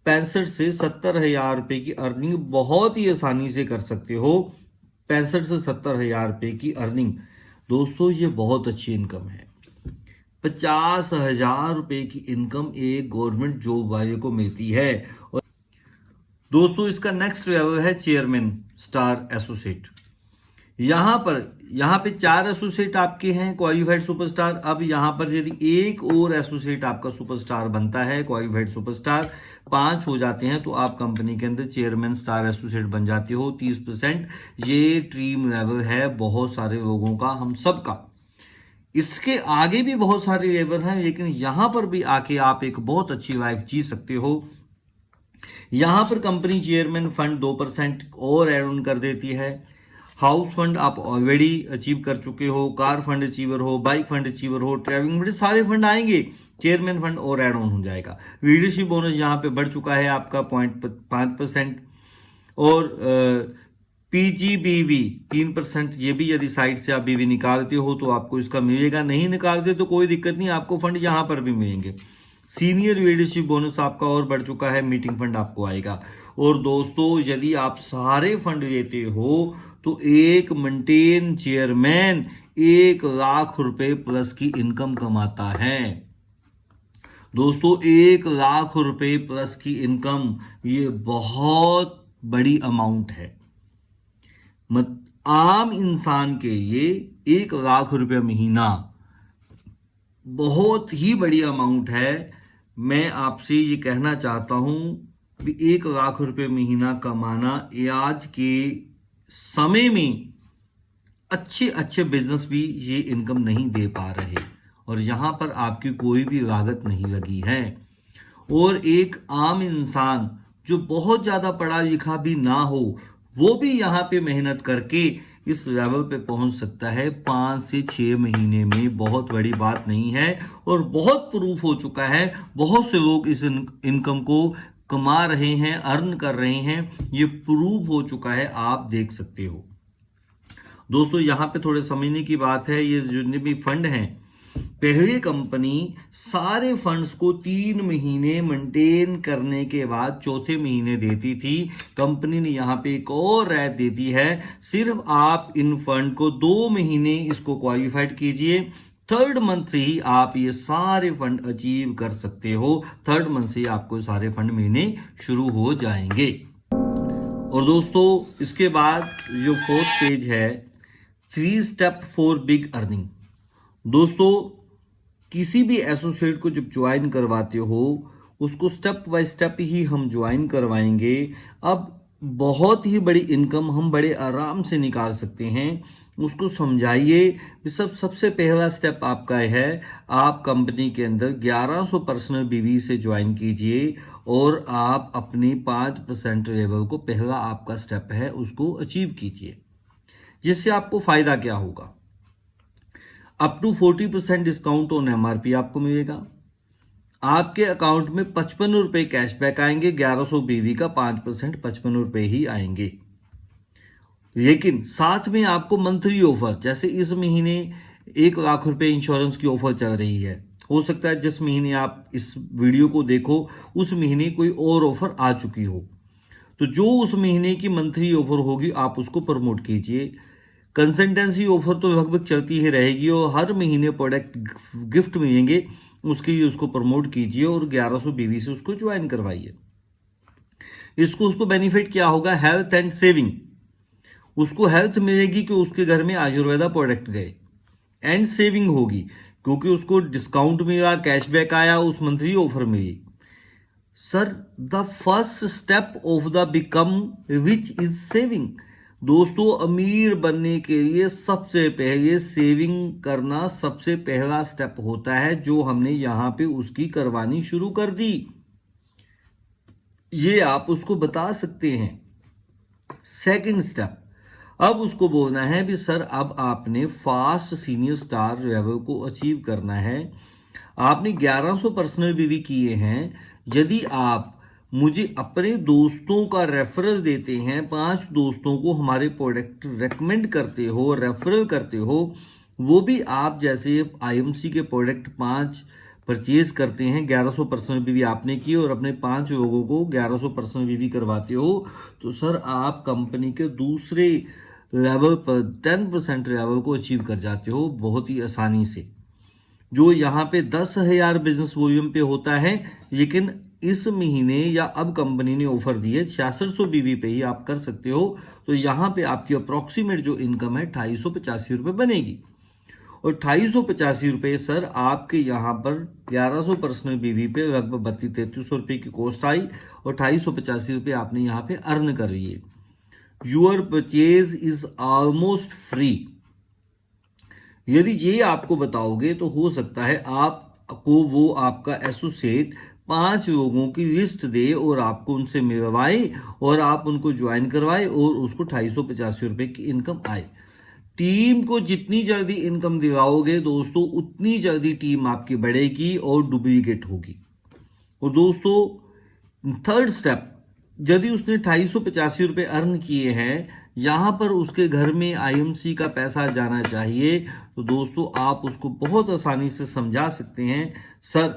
65 से 70 हजार रुपए की अर्निंग बहुत ही आसानी से कर सकते हो। 65 से 70 हजार रुपए की अर्निंग दोस्तों ये बहुत अच्छी इनकम है। 50 हजार रुपए की इनकम एक गवर्नमेंट जॉब वाले को मिलती है। और दोस्तों इसका नेक्स्ट लेवल है चेयरमैन स्टार एसोसिएट। यहां पे 4 एसोसिएट आपके हैं क्वालिफाइड सुपरस्टार। अब यहां पर यदि एक और एसोसिएट आपका सुपरस्टार बनता है क्वालिफाइड सुपरस्टार, 5 हो जाते हैं तो आप कंपनी के अंदर चेयरमैन स्टार एसोसिएट बन जाते हो। 30% ये ड्रीम लेवल है बहुत सारे लोगों का, हम सब का। इसके आगे भी बहुत सारे लेवल हैं, लेकिन यहां पर भी आके आप एक बहुत अच्छी लाइफ जी सकते हो। यहां पर कंपनी चेयरमैन फंड 2% और एड ऑन कर देती है। हाउस फंड आप ऑलरेडी अचीव कर चुके हो, कार फंड अचीवर हो, बाइक फंड अचीवर हो, ट्रैवलिंग फंड, सारे फंड आएंगे। चेयरमैन फंड और एड ऑन हो जाएगा। लीडरशिप बोनस यहां पे बढ़ चुका है आपका 0.5%। और पीजीबीवी 3%, ये भी यदि साइड से आप बीवी निकालते हो तो आपको इसका मिलेगा। नहीं निकालते तो कोई दिक्कत नहीं, आपको फंड यहां पर भी मिलेंगे। सीनियर लीडरशिप बोनस आपका और बढ़ चुका है। मीटिंग फंड आपको आएगा। और दोस्तों यदि आप सारे फंड लेते हो तो एक मेंटेन चेयरमैन 1 लाख रुपए प्लस की इनकम कमाता है। दोस्तों 1 लाख रुपए प्लस की इनकम ये बहुत बड़ी अमाउंट है। आम इंसान के ये 1 लाख रुपए महीना बहुत ही बड़ी अमाउंट है। मैं आपसे ये कहना चाहता हूं कि 1 लाख रुपए महीना कमाना आज के समय में अच्छे अच्छे बिजनेस भी ये इनकम नहीं दे पा रहे। और यहां पर आपकी कोई भी लागत नहीं लगी है। और एक आम इंसान जो बहुत ज्यादा पढ़ा लिखा भी ना हो वो भी यहां पे मेहनत करके इस लेवल पे पहुंच सकता है 5 से 6 महीने में। बहुत बड़ी बात नहीं है और बहुत प्रूफ हो चुका है। बहुत से लोग इस इनकम को कमा रहे हैं, अर्न कर रहे हैं, ये प्रूफ हो चुका है, आप देख सकते हो। दोस्तों यहां पे थोड़े समझने की बात है, ये जितने भी फंड हैं, पहले कंपनी सारे फंड्स को 3 महीने मेंटेन करने के बाद चौथे महीने देती थी। कंपनी ने यहां पे एक और राहत देती है, सिर्फ आप इन फंड को 2 महीने इसको क्वालिफाइड कीजिए। 3rd मंथ से ही आप ये सारे फंड अचीव कर सकते हो। 3rd मंथ से ही आपको सारे फंड मिलने शुरू हो जाएंगे। और दोस्तों इसके बाद जो 4th पेज है, 3 स्टेप फॉर बिग अर्निंग। दोस्तों किसी भी एसोसिएट को जब ज्वाइन करवाते हो उसको स्टेप बाय स्टेप ही हम ज्वाइन करवाएंगे। अब बहुत ही बड़ी इनकम हम बड़े आराम से निकाल सकते हैं। उसको समझाइए। सबसे पहला स्टेप आपका है, आप कंपनी के अंदर 1100 पर्सनल बीवी से ज्वाइन कीजिए और आप अपनी 5% लेवल को, पहला आपका स्टेप है, उसको अचीव कीजिए। जिससे आपको फायदा क्या होगा, up to 40% discount on MRP आपको मिलेगा। आपके अकाउंट में 55 रुपए कैशबैक आएंगे। 1100 बीवी का 5% 55 रुपए ही आएंगे। लेकिन साथ में आपको मंथली ऑफर, जैसे इस महीने 1 लाख रुपए इंश्योरेंस की ऑफर चल रही है, हो सकता है जिस महीने आप इस वीडियो को देखो उस महीने कोई और ऑफर आ चुकी हो, तो जो उस महीने की मंथली ऑफर होगी आप उसको प्रमोट कीजिए। कंसल्टेंसी ऑफर तो लगभग चलती ही रहेगी और हर महीने प्रोडक्ट गिफ्ट मिलेंगे, उसके लिए उसको प्रमोट कीजिए और 1100 बीवी से उसको ज्वाइन करवाइए। उसको बेनिफिट क्या होगा, हेल्थ एंड सेविंग। उसको हेल्थ मिलेगी कि उसके घर में आयुर्वेदा प्रोडक्ट गए, एंड सेविंग होगी क्योंकि उसको डिस्काउंट मिला, कैशबैक आया, उस मंथली ऑफर मिली। Sir, the first step of the become rich is saving. दोस्तों, अमीर बनने के लिए सबसे पहले सेविंग करना सबसे पहला स्टेप होता है, जो हमने यहां पे उसकी करवानी शुरू कर दी। ये आप उसको बता सकते हैं। सेकंड स्टेप, अब उसको बोलना है भी सर अब आपने फास्ट सीनियर स्टार लेवल को अचीव करना है, आपने 1100 पर्सनल बीवी किए हैं। यदि आप मुझे अपने दोस्तों का रेफरल देते हैं, 5 दोस्तों को हमारे प्रोडक्ट रेकमेंड करते हो, रेफरल करते हो, वो भी आप जैसे आईएमसी के प्रोडक्ट 5 परचेज करते हैं, 1100 पर्सनल बीवी आपने की और अपने 5 लोगों को 1100 पर्सनल बीवी करवाते हो, तो सर आप कंपनी के दूसरे लेवल पर 10% लेवल को अचीव कर जाते हो बहुत ही आसानी से। जो यहाँ पे 10,000 बिजनेस वॉल्यूम पे होता है, लेकिन इस महीने या अब कंपनी ने ऑफर दी है 6600 बीवी पे ही आप कर सकते हो, तो यहाँ पे आपकी अप्रोक्सीमेट जो इनकम है 2885 रुपये बनेगी। और 2885 रुपये सर आपके यहाँ पर 1100 पर्सनल बीवी पे लगभग 32-33 रुपये की कॉस्ट आई और 2885 रुपये आपने यहाँ पे अर्न कर लिए। Your purchase is almost free. यदि ये आपको बताओगे तो हो सकता है आपको वो आपका एसोसिएट 5 लोगों की लिस्ट दे और आपको उनसे मिलवाए और आप उनको ज्वाइन करवाए और उसको 2885 रुपये की इनकम आए। टीम को जितनी जल्दी इनकम दिलाओगे दोस्तों, उतनी जल्दी टीम आपकी बढ़ेगी और डुप्लीकेट होगी। और दोस्तों, थर्ड स्टेप, यदि उसने 2885 रुपये अर्न किए हैं, यहां पर उसके घर में आईएमसी का पैसा जाना चाहिए, तो दोस्तों आप उसको बहुत आसानी से समझा सकते हैं। सर,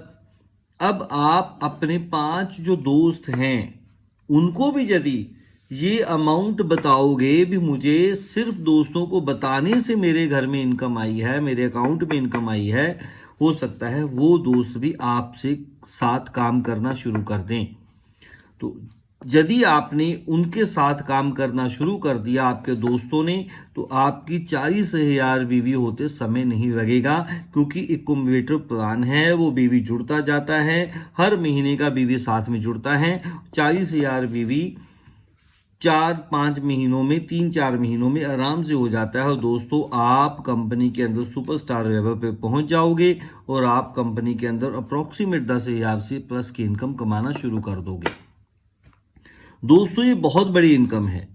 अब आप अपने 5 जो दोस्त हैं उनको भी यदि ये अमाउंट बताओगे भी मुझे सिर्फ दोस्तों को बताने से मेरे घर में इनकम आई है, मेरे अकाउंट में इनकम आई है, हो सकता है वो दोस्त भी आपसे साथ काम करना शुरू कर दें। तो यदि आपने उनके साथ काम करना शुरू कर दिया आपके दोस्तों ने, तो आपकी 40,000 बीवी होते समय नहीं लगेगा, क्योंकि एक्यूमुलेटर प्लान है, वो बीवी जुड़ता जाता है, हर महीने का बीवी साथ में जुड़ता है। 40,000 बीवी 4-5 महीनों में, 3-4 महीनों में आराम से हो जाता है। और दोस्तों, आप कंपनी के अंदर सुपरस्टार लेवल पे पहुंच जाओगे और आप कंपनी के अंदर अप्रोक्सीमेट 10,000 से प्लस की इनकम कमाना शुरू कर दोगे। दोस्तों, ये बहुत बड़ी इनकम है।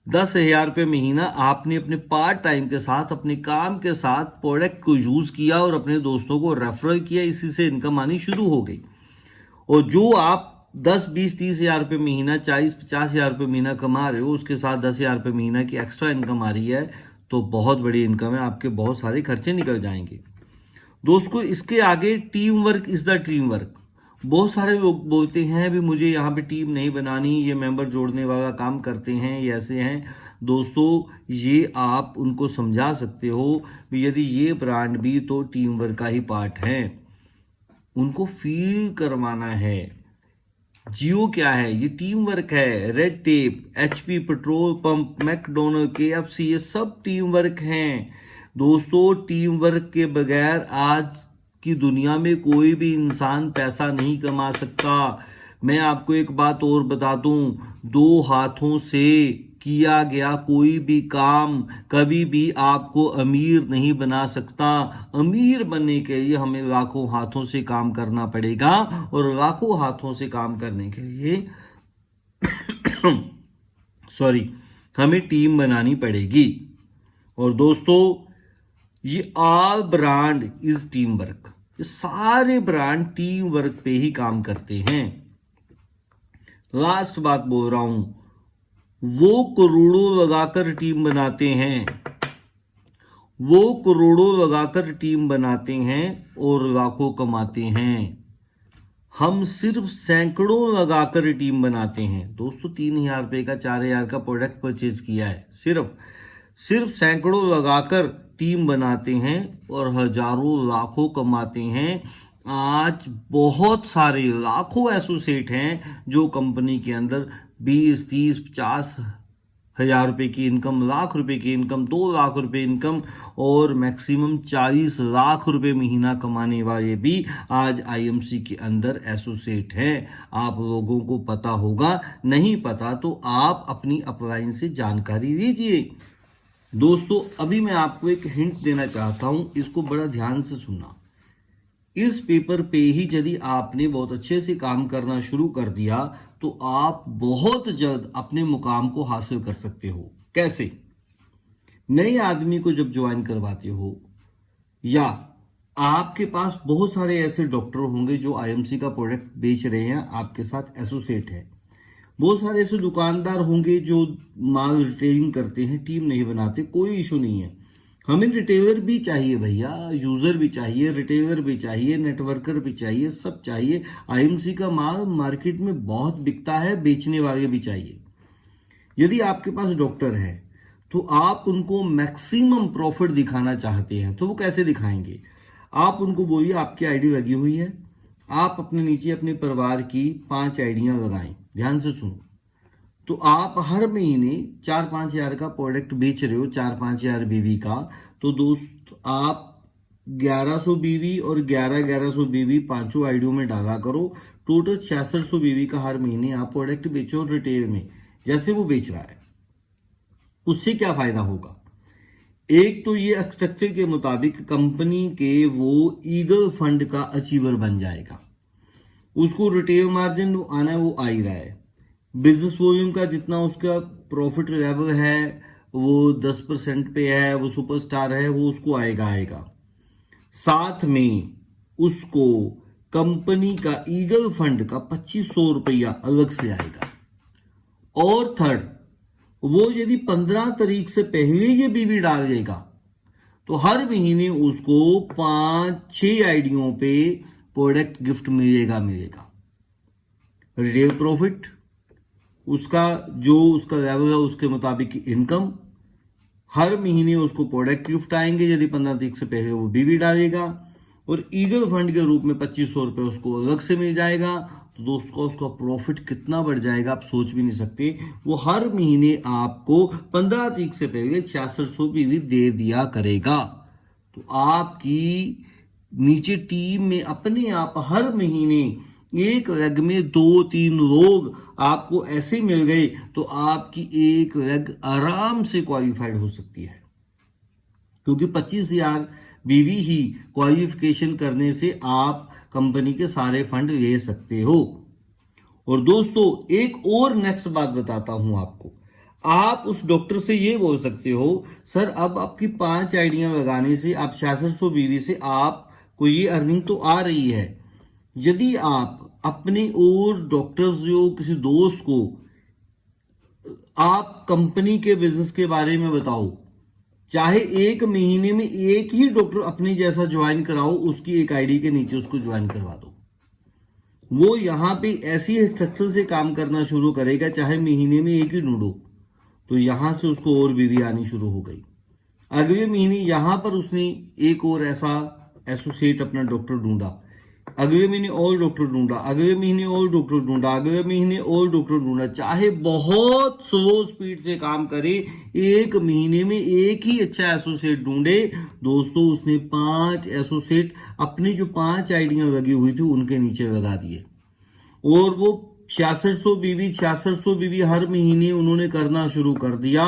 10,000 रुपये महीना आपने अपने पार्ट टाइम के साथ, अपने काम के साथ प्रोडक्ट को यूज किया और अपने दोस्तों को रेफरल किया, इसी से इनकम आनी शुरू हो गई। और जो आप 10, 20, 30,000 रुपये महीना, 40, 50,000 रुपये महीना कमा रहे हो, उसके साथ 10,000 रुपये महीना की एक्स्ट्रा इनकम आ रही है, तो बहुत बड़ी इनकम है, आपके बहुत सारे खर्चे निकल जाएंगे। दोस्तों, इसके आगे team work is the dream work. बहुत सारे लोग बोलते हैं भी मुझे यहाँ पे टीम नहीं बनानी, ये मेंबर जोड़ने वाला काम करते हैं, ये ऐसे हैं। दोस्तों, ये आप उनको समझा सकते हो भी यदि ये ब्रांड भी तो टीम वर्क का ही पार्ट है, उनको फील करवाना है। जियो क्या है, ये टीम वर्क है। Red tape, HP petrol pump, McDonald, KFC, ये सब टीम वर्क हैं। दोस्तों, टीम वर्क के बगैर आज की दुनिया में कोई भी इंसान पैसा नहीं कमा सकता। मैं आपको एक बात और बता दूं, 2 हाथों से किया गया कोई भी काम कभी भी आपको अमीर नहीं बना सकता। अमीर बनने के लिए हमें लाखों हाथों से काम करना पड़ेगा और लाखों हाथों से काम करने के लिए हमें टीम बनानी पड़ेगी। और दोस्तों, ये all brand is team work. ये सारे ब्रांड टीम वर्क पे ही काम करते हैं। लास्ट बात बोल रहा हूं, वो करोड़ों लगाकर टीम बनाते हैं, वो करोड़ों लगाकर टीम बनाते हैं और लाखों कमाते हैं। हम सिर्फ सैकड़ों लगाकर टीम बनाते हैं। दोस्तों 3,000 रुपए का 4,000 का प्रोडक्ट परचेज किया है, सिर्फ सैकड़ों लगाकर टीम बनाते हैं और हजारों लाखों कमाते हैं। आज बहुत सारे लाखों एसोसिएट हैं जो कंपनी के अंदर 20, 30, 50 हजार रुपए की इनकम, लाख रुपए की इनकम, 2 लाख रुपए इनकम और मैक्सिमम 40 लाख रुपए महीना कमाने वाले भी आज आईएमसी के अंदर एसोसिएट हैं। आप लोगों को पता होगा, नहीं पता तो आप अपनी अपलाइन से जानकारी लीजिए। दोस्तों अभी मैं आपको एक हिंट देना चाहता हूं, इसको बड़ा ध्यान से सुनना। इस पेपर पे ही यदि आपने बहुत अच्छे से काम करना शुरू कर दिया तो आप बहुत जल्द अपने मुकाम को हासिल कर सकते हो। कैसे? नए आदमी को जब ज्वाइन करवाते हो या आपके पास बहुत सारे ऐसे डॉक्टर होंगे जो आईएमसी का प्रोडक्ट बेच रहे हैं, आपके साथ एसोसिएट है, बहुत सारे ऐसे दुकानदार होंगे जो माल रिटेलिंग करते हैं, टीम नहीं बनाते, कोई इशू नहीं है। हमें रिटेलर भी चाहिए भैया, यूजर भी चाहिए, रिटेलर भी चाहिए, नेटवर्कर भी चाहिए, सब चाहिए। आईएमसी का माल मार्केट में बहुत बिकता है, बेचने वाले भी चाहिए। यदि आपके पास डॉक्टर है तो आप उनको मैक्सिमम प्रॉफिट दिखाना चाहते हैं, तो वो कैसे दिखाएंगे? आप उनको बोलिए आपकी आईडी लगी हुई है, आप अपने नीचे अपने परिवार की 5 आईडियां लगाएं। ध्यान से सुनो। तो आप हर महीने 4-5 हजार का प्रोडक्ट बेच रहे हो, 4-5 हजार बीवी का, तो दोस्त आप 1100 बीवी और 1100 बीवी पांचों आईडियो में डाला करो। टोटल 6600 बीवी का हर महीने आप प्रोडक्ट बेचो रिटेल में, जैसे वो बेच रहा है। उससे क्या फायदा होगा? एक तो ये स्ट्रक्चर के मुताबिक कंपनी के वो ईगल फंड का अचीवर बन जाएगा, उसको रिटेल मार्जिन आना है, वो आ ही रहा है। बिजनेस वॉल्यूम का जितना उसका प्रॉफिट लेवल है वो 10% पे है, वो सुपरस्टार है, वो उसको आएगा। साथ में उसको कंपनी का ईगल फंड का 2500 रुपया अलग से आएगा। और थर्ड, वो यदि 15 तारीख से पहले ये बीवी डाल देगा तो हर महीने उसको 5-6 आईडियों पे प्रोडक्ट गिफ्ट मिलेगा। रिटेल प्रॉफिट, उसका जो उसका लेवल है उसके मुताबिक इनकम, हर महीने उसको प्रोडक्ट गिफ्ट आएंगे यदि 15 तारीख से पहले वो बीवी डालेगा, और ईगल फंड के रूप में 2500 रुपए उसको अलग से मिल जाएगा। तो दोस्तों उसका प्रॉफिट कितना बढ़ जाएगा आप सोच भी नहीं सकते। वो हर महीने आपको 15 तारीख से पहले 6600 बीवी दे दिया करेगा। तो आपकी नीचे टीम में अपने आप हर महीने एक रग में 2-3 लोग आपको ऐसे मिल गए तो आपकी एक रग आराम से क्वालिफाइड हो सकती है, क्योंकि 25,000 बीवी ही क्वालिफिकेशन करने से आप कंपनी के सारे फंड ले सकते हो। और दोस्तों एक और नेक्स्ट बात बताता हूं आपको। आप उस डॉक्टर से ये बोल सकते हो, सर अब आपकी 5 आईडियां लगाने से आप 6600 बीवी से आपको ये अर्निंग तो आ रही है, यदि आप अपने और डॉक्टर्स जो किसी दोस्त को आप कंपनी के बिजनेस के बारे में बताओ, चाहे एक महीने में एक ही डॉक्टर अपने जैसा ज्वाइन कराओ, उसकी एक आईडी के नीचे उसको ज्वाइन करवा दो, वो यहां पे ऐसी स्ट्रक्चर से काम करना शुरू करेगा, चाहे महीने में एक ही ढूंढो तो यहां से उसको और बीवी आनी शुरू हो गई। अगले महीने यहां पर उसने एक और ऐसा एसोसिएट अपना डॉक्टर ढूंढा, अगले महीने और डॉक्टर ढूंढा, अगले महीने और डॉक्टर ढूंढा, अगले महीने और डॉक्टर ढूंढा। चाहे बहुत स्लो स्पीड से काम करे, एक महीने में एक ही अच्छा एसोसिएट ढूंढे। दोस्तों उसने 5 एसोसिएट अपनी जो 5 आईडियां लगी हुई थी उनके नीचे लगा दिए, और वो 6600 बीवी हर महीने उन्होंने करना शुरू कर दिया।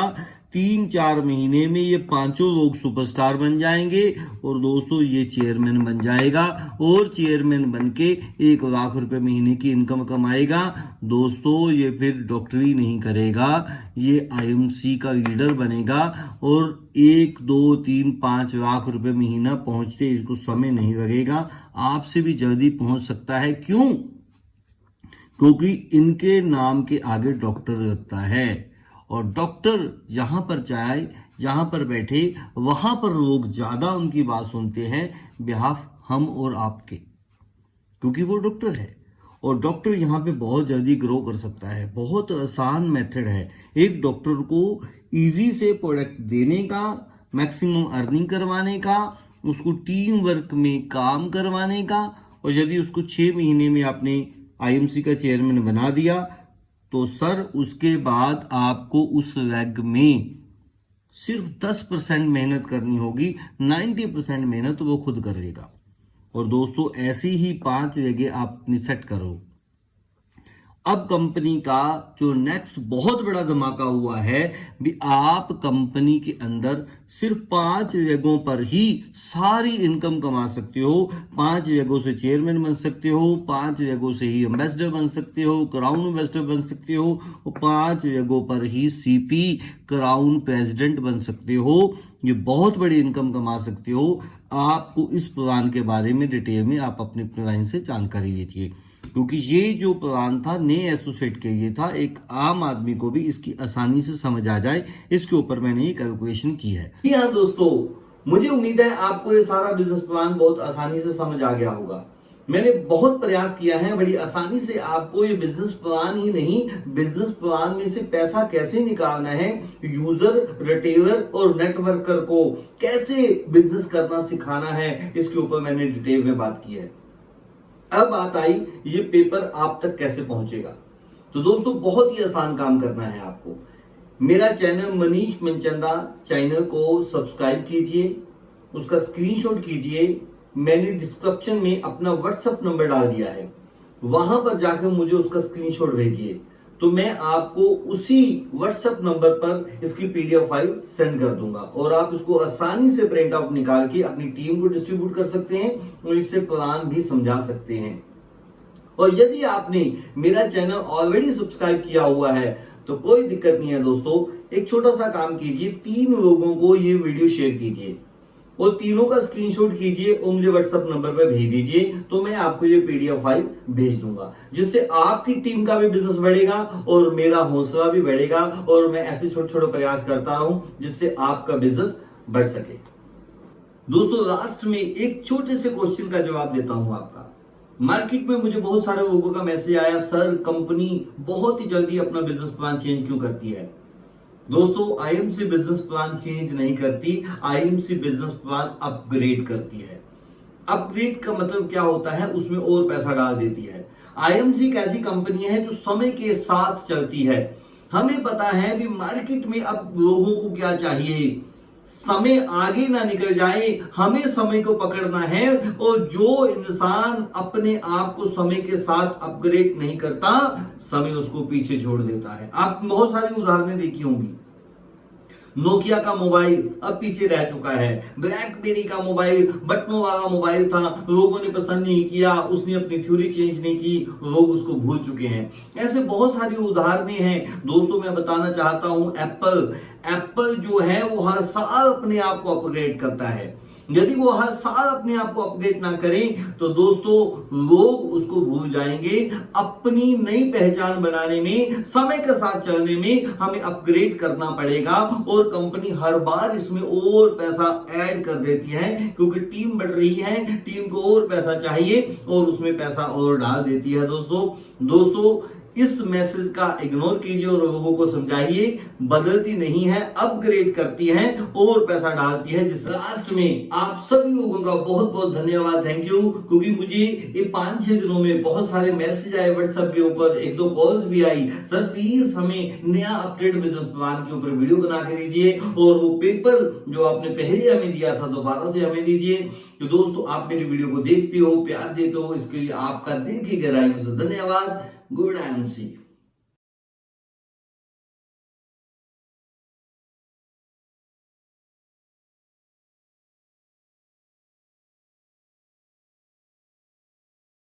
3-4 महीने में ये पांचों लोग सुपरस्टार बन जाएंगे और दोस्तों ये चेयरमैन बन जाएगा, और चेयरमैन बन के 1 लाख रुपए महीने की इनकम कमाएगा। दोस्तों ये फिर डॉक्टरी नहीं करेगा, ये आईएमसी का लीडर बनेगा और 1, 2, 3, 5 लाख रुपए महीना पहुंचते इसको समय नहीं लगेगा, आपसे भी जल्दी पहुंच सकता है। क्यों? क्योंकि इनके नाम के आगे डॉक्टर लगता है, और डॉक्टर जहां पर जाए, जहां पर बैठे, वहां पर लोग ज्यादा उनकी बात सुनते हैं बिहाफ हम और आपके, क्योंकि वो डॉक्टर है। और डॉक्टर यहाँ पे बहुत जल्दी ग्रो कर सकता है। बहुत आसान मेथड है एक डॉक्टर को इजी से प्रोडक्ट देने का, मैक्सिमम अर्निंग करवाने का, उसको टीम वर्क में काम करवाने का। और यदि उसको 6 महीने में आपने आईएमसी का चेयरमैन बना दिया तो सर उसके बाद आपको उस रैग में सिर्फ 10% मेहनत करनी होगी, 90% मेहनत वो खुद करेगा। और दोस्तों ऐसी ही 5 जगह आप अपनी सेट करो। अब कंपनी का जो नेक्स्ट बहुत बड़ा धमाका हुआ है भी, आप कंपनी के अंदर सिर्फ 5 जगहों पर ही सारी इनकम कमा सकते हो। 5 जगहों से चेयरमैन बन सकते हो, 5 जगहों से ही एम्बेसडर बन सकते हो, क्राउन एम्बेसडर बन सकते हो, और 5 जगहों पर ही सीपी क्राउन प्रेसिडेंट बन सकते हो। ये बहुत बड़ी इनकम कमा सकते हो। आपको इस प्लान के बारे में डिटेल में आप अपने लाइन से जानकारी लीजिए, क्योंकि ये जो प्लान था नए एसोसिएट के लिए था, एक आम आदमी को भी इसकी आसानी से समझ आ जाए, इसके ऊपर मैंने ये कैलकुलेशन की है। जी हाँ दोस्तों, मुझे उम्मीद है आपको ये सारा बिजनेस प्लान बहुत आसानी से समझ आ गया होगा। मैंने बहुत प्रयास किया है बड़ी आसानी से आपको ये बिजनेस प्लान ही नहीं, बिजनेस प्लान में से पैसा कैसे निकालना है, यूजर, रिटेलर और नेटवर्कर को कैसे बिजनेस करना सिखाना है, इसके ऊपर मैंने डिटेल में बात की है। अब बात आई ये पेपर आप तक कैसे पहुंचेगा। तो दोस्तों बहुत ही आसान काम करना है आपको। मेरा चैनल मनीष मनचंदा चैनल को सब्सक्राइब कीजिए, उसका स्क्रीनशॉट कीजिए। मैंने डिस्क्रिप्शन में अपना व्हाट्सएप नंबर डाल दिया है, वहां पर जाकर मुझे उसका स्क्रीनशॉट भेजिए, तो मैं आपको उसी व्हाट्सएप नंबर पर इसकी पीडीएफ फाइल सेंड कर दूंगा और आप इसको आसानी से प्रिंट आउट निकाल के अपनी टीम को डिस्ट्रीब्यूट कर सकते हैं और इससे प्लान भी समझा सकते हैं। और यदि आपने मेरा चैनल ऑलरेडी सब्सक्राइब किया हुआ है तो कोई दिक्कत नहीं है दोस्तों, एक छोटा सा काम कीजिए, 3 लोगों को ये वीडियो शेयर कीजिए और तीनों का स्क्रीनशॉट कीजिए और मुझे व्हाट्सएप नंबर पर भेज दीजिए, तो मैं आपको ये पीडीएफ फाइल भेज दूंगा, जिससे आपकी टीम का भी बिजनेस बढ़ेगा और मेरा हौसला भी बढ़ेगा और मैं ऐसे छोटे छोटे प्रयास करता रहूं जिससे आपका बिजनेस बढ़ सके। दोस्तों लास्ट में एक छोटे से क्वेश्चन का जवाब देता हूं आपका। मार्केट में मुझे बहुत सारे लोगों का मैसेज आया, सर कंपनी बहुत ही जल्दी अपना बिजनेस प्लान चेंज क्यों करती है। दोस्तों आईएमसी बिजनेस प्लान चेंज नहीं करती, आईएमसी बिजनेस प्लान अपग्रेड करती है। अपग्रेड का मतलब क्या होता है, उसमें और पैसा डाल देती है। आईएमसी एक ऐसी कंपनी है जो समय के साथ चलती है। हमें पता है भी मार्केट में अब लोगों को क्या चाहिए, समय आगे ना निकल जाए, हमें समय को पकड़ना है। और जो इंसान अपने आप को समय के साथ अपग्रेड नहीं करता, समय उसको पीछे छोड़ देता है। आप बहुत सारी उदाहरणें देखी होंगी। नोकिया का मोबाइल अब पीछे रह चुका है, ब्लैकबेरी का मोबाइल बटनों वाला मोबाइल था, लोगों ने पसंद नहीं किया, उसने अपनी थ्योरी चेंज नहीं की, लोग उसको भूल चुके हैं। ऐसे बहुत सारी उदाहरणें हैं दोस्तों। मैं बताना चाहता हूं एप्पल जो है वो हर साल अपने आप को अपग्रेड करता है। यदि वो हर साल अपने आप को अपग्रेड ना करें तो दोस्तों लोग उसको भूल जाएंगे। अपनी नई पहचान बनाने में, समय के साथ चलने में हमें अपग्रेड करना पड़ेगा और कंपनी हर बार इसमें और पैसा ऐड कर देती है, क्योंकि टीम बढ़ रही है, टीम को और पैसा चाहिए और उसमें पैसा और डाल देती है। दोस्तों इस मैसेज का इग्नोर कीजिए और लोगों को समझाइए, बदलती नहीं है, अपग्रेड करती है और पैसा डालती है। जिस लास्ट में आप सभी लोगों का बहुत बहुत धन्यवाद, थैंक यू, क्योंकि मुझे ये 5-6 दिनों में बहुत सारे मैसेज आए व्हाट्सएप के ऊपर, 1-2 कॉल्स भी आई, सर प्लीज हमें नया अपडेट बिजनेस प्लान के ऊपर वीडियो बना के दीजिए और वो पेपर जो आपने पहले हमें दिया था दोबारा से हमें दीजिए। तो दोस्तों आप मेरी वीडियो को देखते हो, प्यार देते हो, इसके लिए आपका दिल की गहराइयों से धन्यवाद। Good MC.